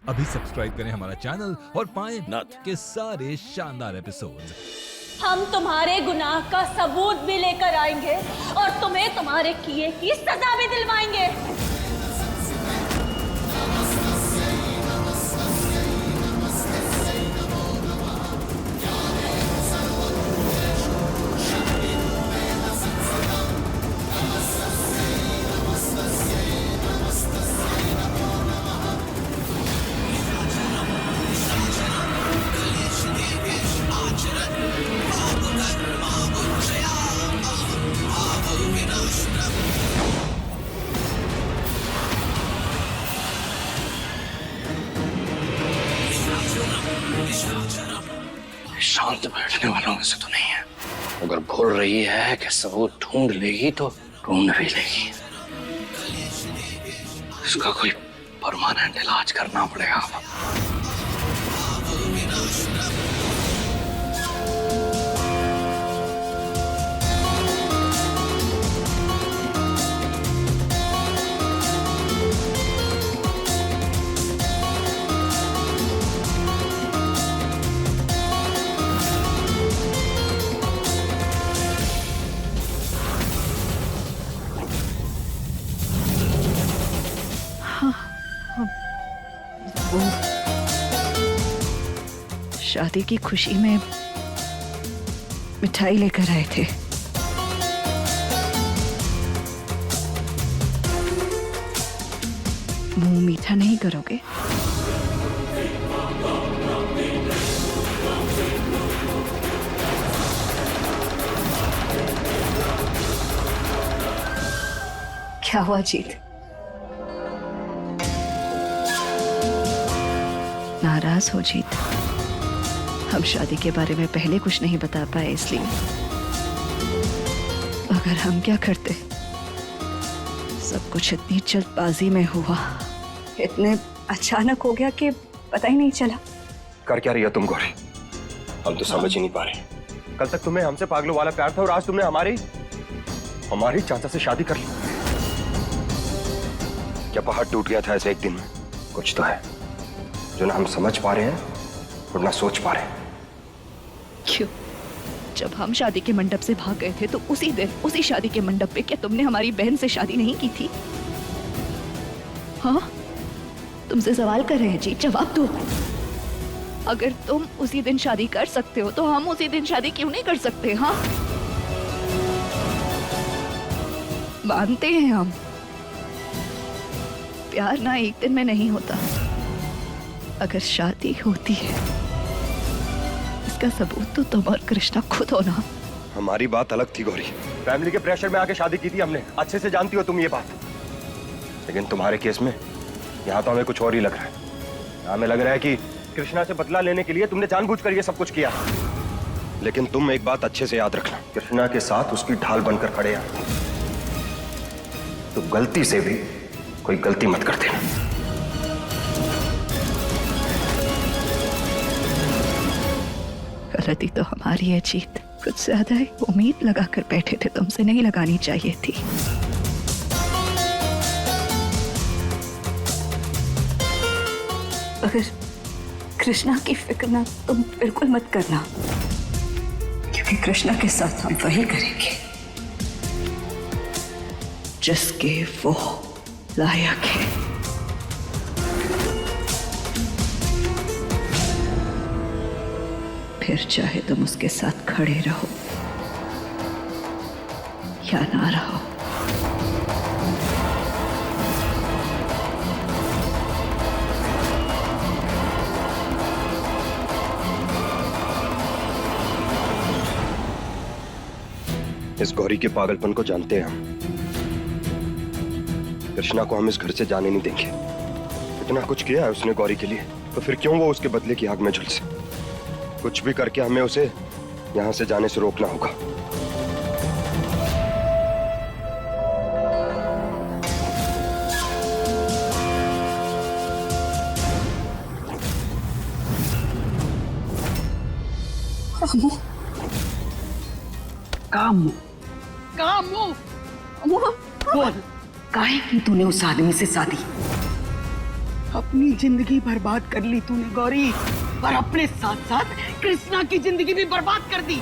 अभी सब्सक्राइब करें हमारा चैनल और पाएं नथ के सारे शानदार एपिसोड्स। हम तुम्हारे गुनाह का सबूत भी लेकर आएंगे और तुम्हें तुम्हारे किए की सजा भी दिलवाएंगे। शांत बैठने वालों में से तो नहीं है। अगर बोल रही है कि सबूत ढूंढ लेगी तो ढूंढ भी लेगी। इसका कोई परमानेंट इलाज करना पड़ेगा। वो शादी की खुशी में मिठाई लेकर आए थे। मुंह मीठा नहीं करोगे? क्या हुआ जीत? नाराज हो जीत? हम शादी के बारे में पहले कुछ नहीं बता पाए इसलिए। अगर हम क्या करते? सब कुछ इतनी जल्दबाजी में हुआ, इतने अचानक हो गया कि पता ही नहीं चला। कर क्या रही हो तुम गौरी? हम तो समझ ही नहीं पा रहे। कल तक तुम्हें हमसे पागलों वाला प्यार था और आज तुमने हमारी चाचा से शादी कर ली। क्या पहाड़ टूट गया था ऐसे एक दिन में? कुछ तो है जो ना हम समझ पा रहे हैं और ना सोच पा रहे हैं। क्यों? जब हम शादी के मंडप से भाग गए थे तो उसी दिन उसी शादी के मंडप पे क्या तुमने हमारी बहन से शादी नहीं की थी? हाँ, तुमसे सवाल कर रहे हैं जी, जवाब दो। अगर तुम उसी दिन शादी कर सकते हो तो हम उसी दिन शादी क्यों नहीं कर सकते? हाँ, मानते हैं हम, प्यार ना एक दिन में नहीं होता। अगर शादी होती है इसका सबूत तो तुम और कृष्णा खुद हो ना। हमारी बात अलग थी गौरी। फैमिली के प्रेशर में आके शादी की थी हमने। अच्छे से जानती हो तुम ये बात। लेकिन तुम्हारे केस में यहाँ तो हमें कुछ और ही लग रहा है। हमें लग रहा है कि कृष्णा से बदला लेने के लिए तुमने जानबूझकर ये सब कुछ किया। लेकिन तुम एक बात अच्छे से याद रखना, कृष्णा के साथ उसकी ढाल बनकर खड़े हैं तो गलती से भी कोई गलती मत कर देना। गलती तो हमारी है जीत। कुछ ज्यादा ही उम्मीद लगाकर बैठे थे, तुमसे नहीं लगानी चाहिए थी। अगर कृष्णा की फिक्र ना तुम बिल्कुल मत करना, क्योंकि कृष्णा के साथ हम वही करेंगे जिसके वो लायक है। फिर चाहे तुम उसके साथ खड़े रहो या ना रहो। इस गौरी के पागलपन को जानते हैं हम। कृष्णा को हम इस घर से जाने नहीं देंगे। इतना कुछ किया है उसने गौरी के लिए, तो फिर क्यों वो उसके बदले की आग में झुलसे? कुछ भी करके हमें उसे यहां से जाने से रोकना होगा। कामू बोल, काहे की तूने उस आदमी से शादी? अपनी जिंदगी बर्बाद कर ली तूने गौरी, और अपने साथ साथ कृष्णा की जिंदगी भी बर्बाद कर दी।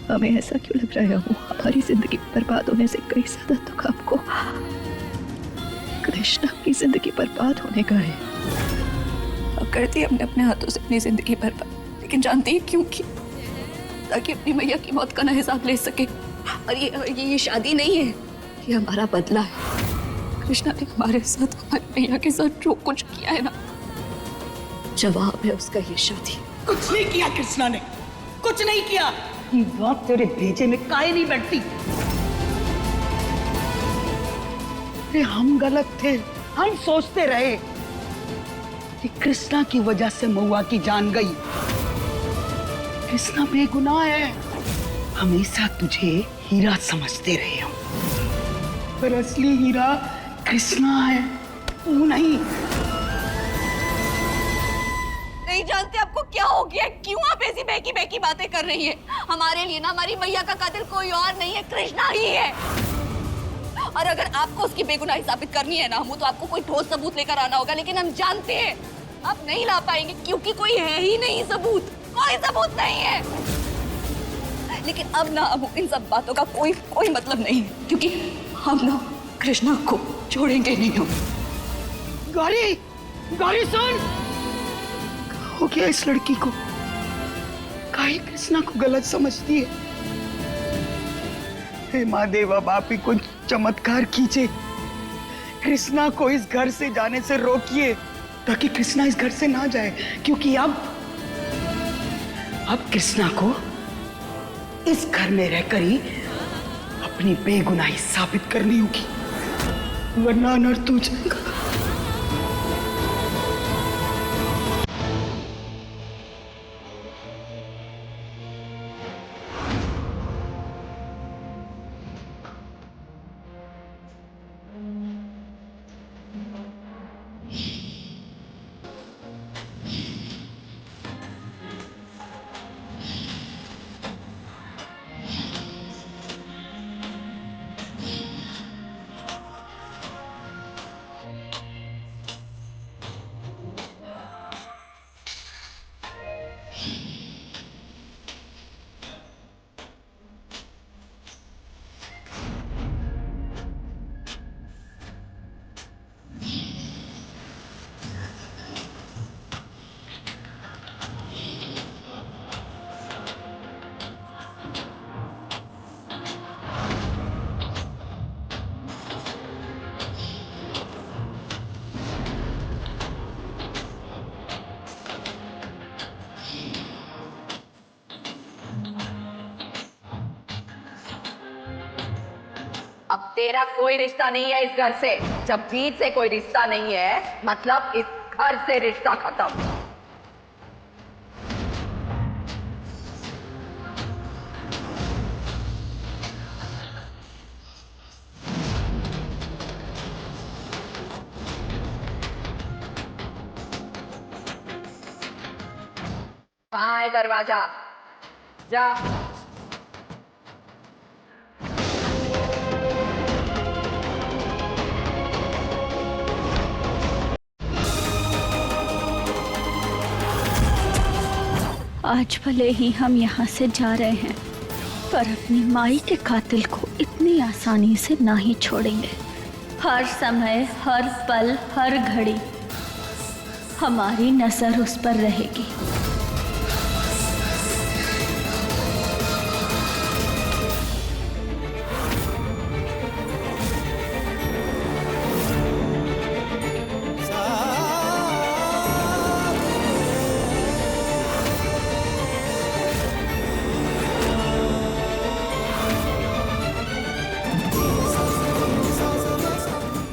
हमें ऐसा क्यों लग रहा है हमारी जिंदगी बर्बाद होने से कई ज्यादा दुख आपको कृष्णा की जिंदगी बर्बाद होने का है। अब करती हमने अपने हाथों से अपनी जिंदगी बर्बाद, लेकिन जानती है क्यों की? ताकि अपनी मैया की मौत का ना हिसाब ले सके। और ये शादी नहीं है, ये हमारा बदला है। कृष्णा ने हमारे साथ, हमारी मैया के साथ जो कुछ किया है ना, जवाब है उसका ये शादी। कुछ नहीं किया कृष्णा ने, कुछ नहीं किया। ये बात तेरे भेजे में काहे नहीं बैठती? अरे हम गलत थे, हम सोचते रहे कि कृष्णा की वजह से महुआ की जान गई। कृष्णा बेगुनाह है। हमेशा तुझे हीरा समझते रहे हम, पर असली हीरा कृष्णा है, तू नहीं। नहीं जानते आपको क्या हो गया, क्यों आप ऐसी बहकी बहकी बातें कर रही हैं? हमारे लिए ना हमारी मैया का कातिल कोई और नहीं है, कृष्णा ही है। और अगर आपको उसकी बेगुनाही साबित करनी है ना, हम तो आपको कोई ठोस सबूत लेकर आना होगा, लेकिन हम जानते हैं आप नहीं ला पाएंगे क्योंकि कोई है ही नहीं सबूत, कोई सबूत नहीं है। लेकिन अब ना अब इन सब बातों का कोई मतलब नहीं है, क्योंकि हम ना कृष्णा को छोड़ेंगे नहीं हम। गौरी, गौरी सुन, हो गया इस लड़की को? काहे कृष्णा को गलत समझती है? हे महादेव, अब आप ही कुछ चमत्कार कीजिए, कृष्णा को इस घर से जाने से रोकिए, ताकि कृष्णा इस घर से ना जाए। क्योंकि अब कृष्णा को इस घर में रहकर ही अपनी बेगुनाही साबित करनी होगी, वरना अनर्थ हो जाएगा। अब तेरा कोई रिश्ता नहीं है इस घर से। जब बीच से कोई रिश्ता नहीं है, मतलब इस घर से रिश्ता खत्म। कहाँ है दरवाजा? जा। आज भले ही हम यहाँ से जा रहे हैं, पर अपनी माई के कातिल को इतनी आसानी से ना ही छोड़ेंगे। हर समय, हर पल, हर घड़ी हमारी नजर उस पर रहेगी।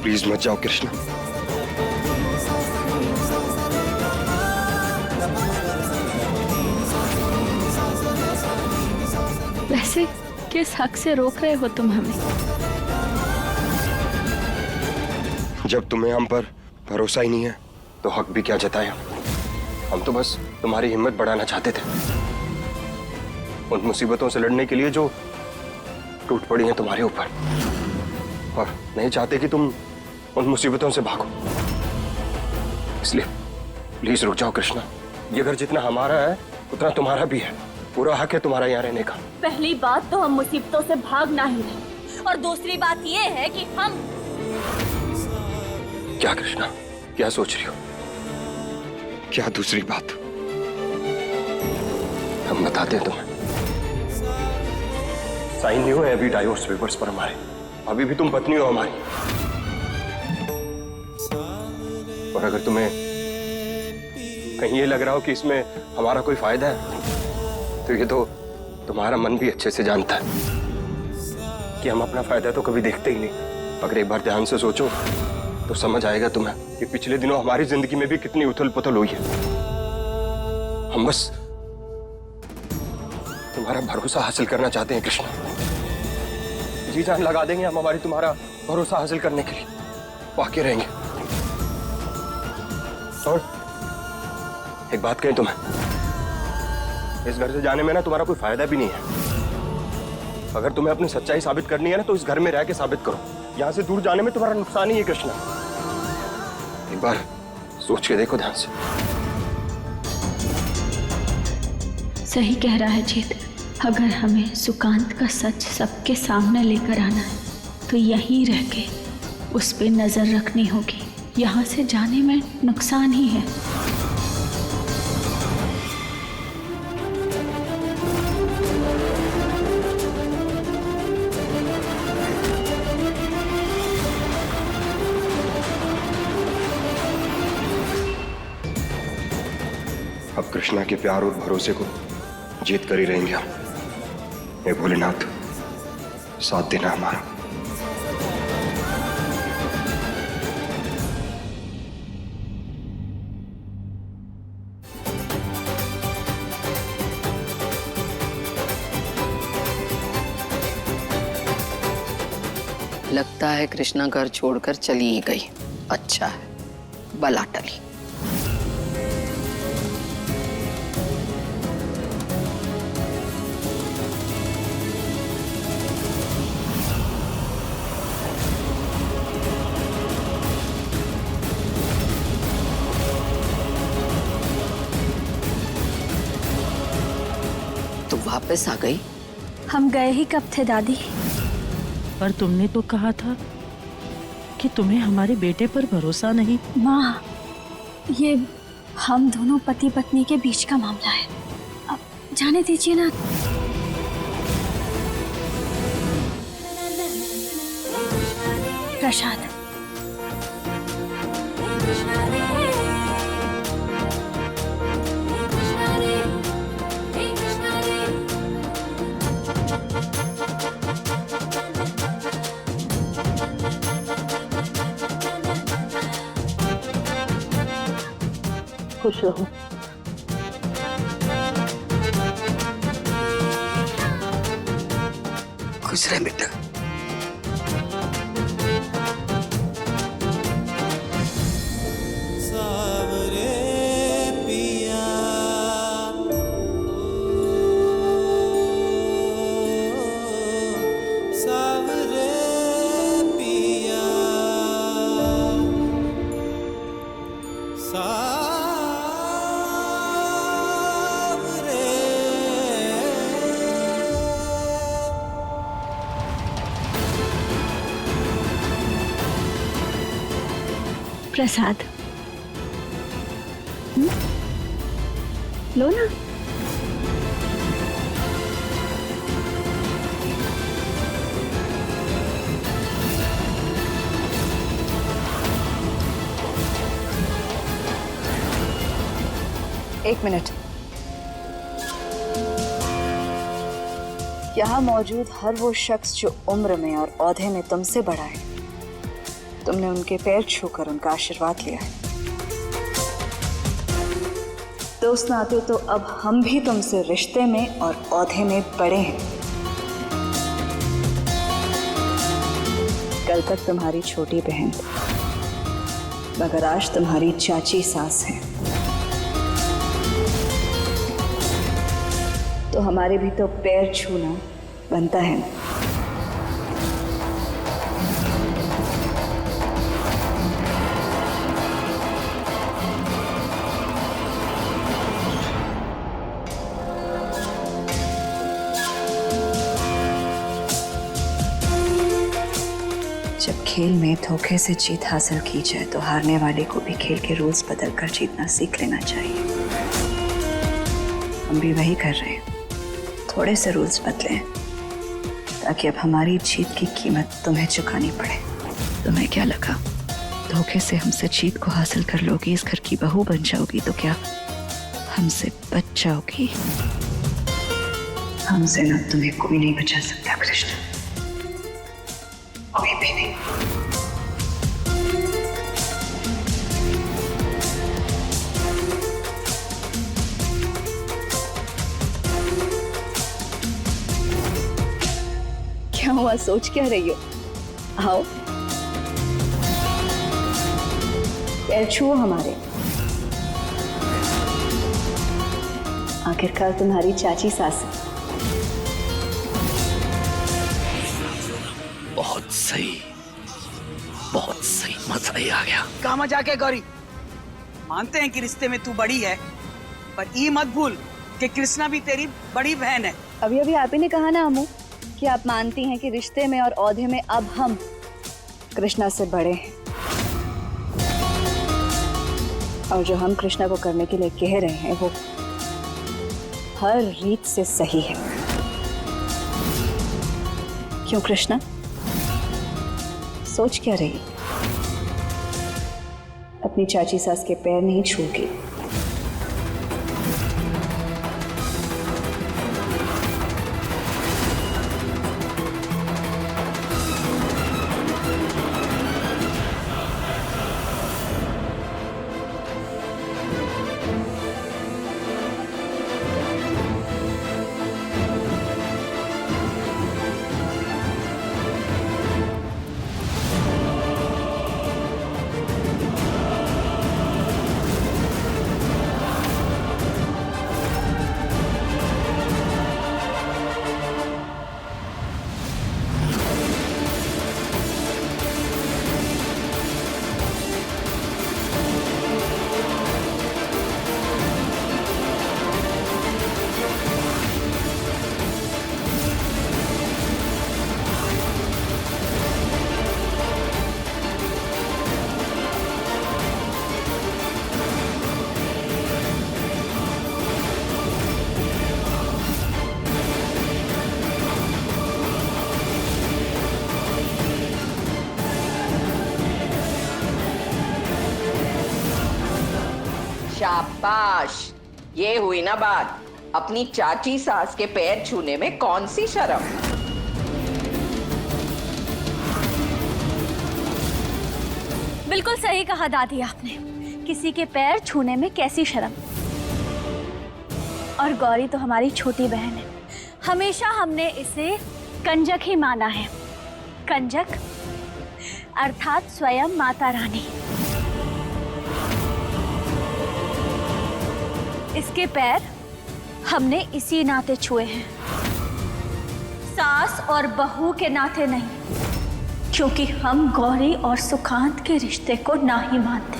प्लीज मत जाओ कृष्णा। वैसे किस हक से रोक रहे हो तुम हमें? जब तुम्हें हम पर भरोसा ही नहीं है तो हक भी क्या जताया। हम तो बस तुम्हारी हिम्मत बढ़ाना चाहते थे, उन मुसीबतों से लड़ने के लिए जो टूट पड़ी हैं तुम्हारे ऊपर, और नहीं चाहते कि तुम उन मुसीबतों से भागो। इसलिए प्लीज रुक जाओ कृष्णा। ये घर जितना हमारा है उतना तुम्हारा भी है। पूरा हक है तुम्हारा यहाँ रहने का। पहली बात तो हम मुसीबतों से भागना ही है, और दूसरी बात ये है कि हम... क्या कृष्णा, क्या सोच रही हो? क्या दूसरी बात? हम बताते हैं तुम्हें। साइन नहीं हुए अभी डाइवोर्स पेपर्स पर हमारे। अभी भी तुम पत्नी हो हमारी। और अगर तुम्हें कहीं ये लग रहा हो कि इसमें हमारा कोई फायदा है, तो ये तो तुम्हारा मन भी अच्छे से जानता है कि हम अपना फायदा तो कभी देखते ही नहीं। अगर एक बार ध्यान से सोचो तो समझ आएगा तुम्हें कि पिछले दिनों हमारी जिंदगी में भी कितनी उथल पुथल हुई है। हम बस तुम्हारा भरोसा हासिल करना चाहते हैं कृष्णा। जी जान लगा देंगे हम हमारी तुम्हारा भरोसा हासिल करने के लिए। वाकई रहेंगे। और एक बात कहें तुम्हें, इस घर से जाने में ना तुम्हारा कोई फायदा भी नहीं है। अगर तुम्हें अपनी सच्चाई साबित करनी है ना तो इस घर में रह के साबित करो। यहां से दूर जाने में तुम्हारा नुकसान ही है कृष्णा। एक बार सोच के देखो ध्यान से। सही कह रहा है जीत। अगर हमें सुकांत का सच सबके सामने लेकर आना है तो यहीं रह के उस पे नजर रखनी होगी। यहाँ से जाने में नुकसान ही है। अब कृष्णा के प्यार और भरोसे को जीत कर ही रहेंगे हम। हे भोलेनाथ, साथ देना हमारा। लगता है कृष्णा घर छोड़कर चली ही गई। अच्छा है, बला टली। तो वापस आ गई? हम गए ही कब थे दादी? पर तुमने तो कहा था कि तुम्हें हमारे बेटे पर भरोसा नहीं। माँ, ये हम दोनों पति पत्नी के बीच का मामला है। अब जाने दीजिए ना। प्रसाद, खुश रहो। खुश रहे बेटा। प्रसाद लो ना। एक मिनट। यहाँ मौजूद हर वो शख्स जो उम्र में और औहदे में तुमसे बड़ा है, तुमने उनके पैर छूकर उनका आशीर्वाद लिया है। तो उस नाते तो अब हम भी तुमसे रिश्ते में और औहदे में बड़े हैं। कल तक तुम्हारी छोटी बहन, मगर आज तुम्हारी चाची सास है। तो हमारे भी तो पैर छूना बनता है। खेल में धोखे से जीत हासिल की जाए तो हारने वाले को भी खेल के रूल्स बदलकर जीतना सीख लेना चाहिए। हम भी वही कर रहे हैं, थोड़े से रूल्स बदले ताकि अब हमारी जीत की कीमत तुम्हें चुकानी पड़े। तुम्हें क्या लगा धोखे से हमसे जीत को हासिल कर लोगी, इस घर की बहू बन जाओगी तो क्या हमसे बच जाओगी? हमसे ना तुम्हें कोई नहीं बचा सकता कृष्ण, कोई भी नहीं। क्या हुआ, सोच क्या रही हो? आओ, पैर छुओ हमारे। आखिरकार तुम्हारी चाची सास है। बहुत सही, बहुत सही, मजा ही आ गया। कहा मजाक है गौरी? मानते हैं कि रिश्ते में तू बड़ी है, पर ये मत भूल कि कृष्णा भी तेरी बड़ी बहन है। अभी अभी आप ही ने कहा ना अम्मू कि आप मानती हैं कि रिश्ते में और औहदे में अब हम कृष्णा से बड़े हैं, और जो हम कृष्णा को करने के लिए कह रहे हैं वो हर रीत से सही है। क्यों कृष्णा, सोच क्या रही? अपनी चाची सास के पैर नहीं छूगी। शाबाश, ये हुई ना बात। अपनी चाची सास के पैर छूने में कौन सी शर्म? बिल्कुल सही कहा दादी आपने, किसी के पैर छूने में कैसी शर्म। और गौरी तो हमारी छोटी बहन है, हमेशा हमने इसे कंजक ही माना है। कंजक अर्थात स्वयं माता रानी। इसके पैर हमने इसी नाते छुए हैं, सास और बहू के नाते नहीं, क्योंकि हम गौरी और सुकांत के रिश्ते को ना ही मानते।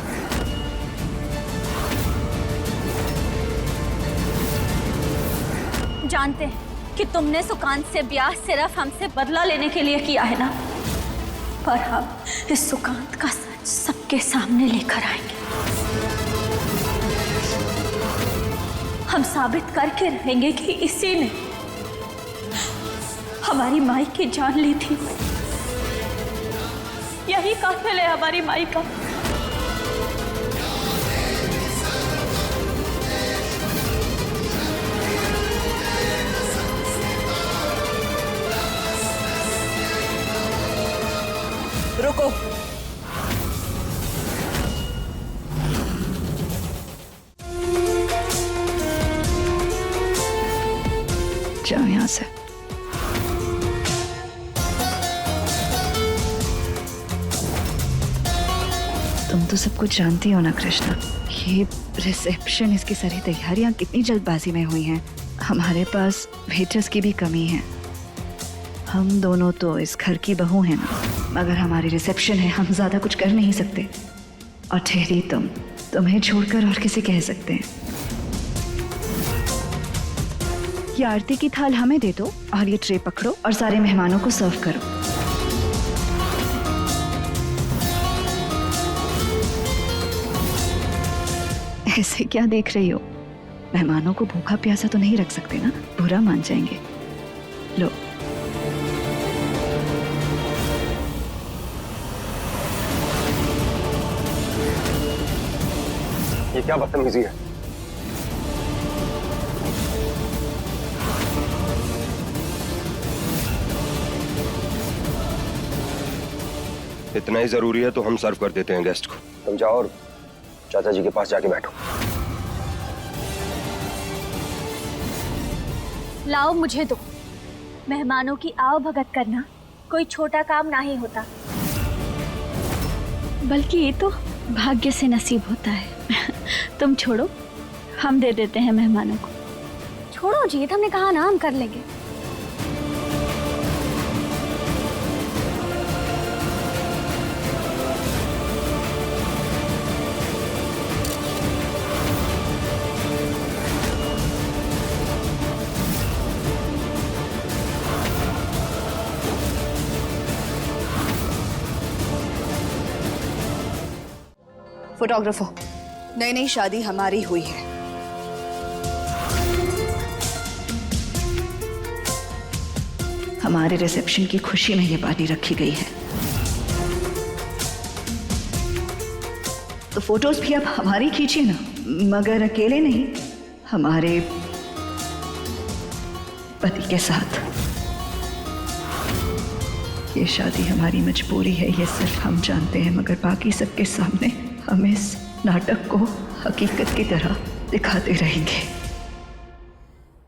जानते हैं कि तुमने सुकांत से ब्याह सिर्फ हमसे बदला लेने के लिए किया है ना, पर हम इस सुकांत का सच सबके सामने लेकर आएंगे। हम साबित करके रहेंगे कि इसी ने हमारी माई की जान ली थी। यही कातिल है हमारी माई का। रुको, जाओ यहाँ से। तुम तो सब कुछ जानती हो ना कृष्णा, ये रिसेप्शन, इसकी सारी तैयारियां कितनी जल्दबाजी में हुई हैं। हमारे पास वेटर्स की भी कमी है। हम दोनों तो इस घर की बहू हैं ना, मगर हमारी रिसेप्शन है, हम ज्यादा कुछ कर नहीं सकते। और ठहरी तुम्हें छोड़कर और किसे कह सकते हैं। ये आरती की थाल हमें दे दो और ये ट्रे पकड़ो और सारे मेहमानों को सर्व करो। ऐसे क्या देख रही हो? मेहमानों को भूखा प्यासा तो नहीं रख सकते ना, बुरा मान जाएंगे। लो। ये क्या बदतमीजी है? इतना ही जरूरी है तो हम सर्व कर देते हैं गेस्ट को। तुम जाओ और चाचा जी के पास जाके बैठो। लाओ मुझे दो। मेहमानों की आओ भगत करना कोई छोटा काम नहीं होता, बल्कि ये तो भाग्य से नसीब होता है। तुम छोड़ो, हम दे देते हैं मेहमानों को। छोड़ो जीत, हमने कहा ना हम कर लेंगे। फोटोग्राफर, नई नई शादी हमारी हुई है। हमारे रिसेप्शन की खुशी में ये पार्टी रखी गई है, तो फोटोज भी आप हमारी खींचिए ना, मगर अकेले नहीं, हमारे पति के साथ। ये शादी हमारी मजबूरी है, ये सिर्फ हम जानते हैं, मगर बाकी सबके सामने हम इस नाटक को हकीकत की तरह दिखाते रहेंगे।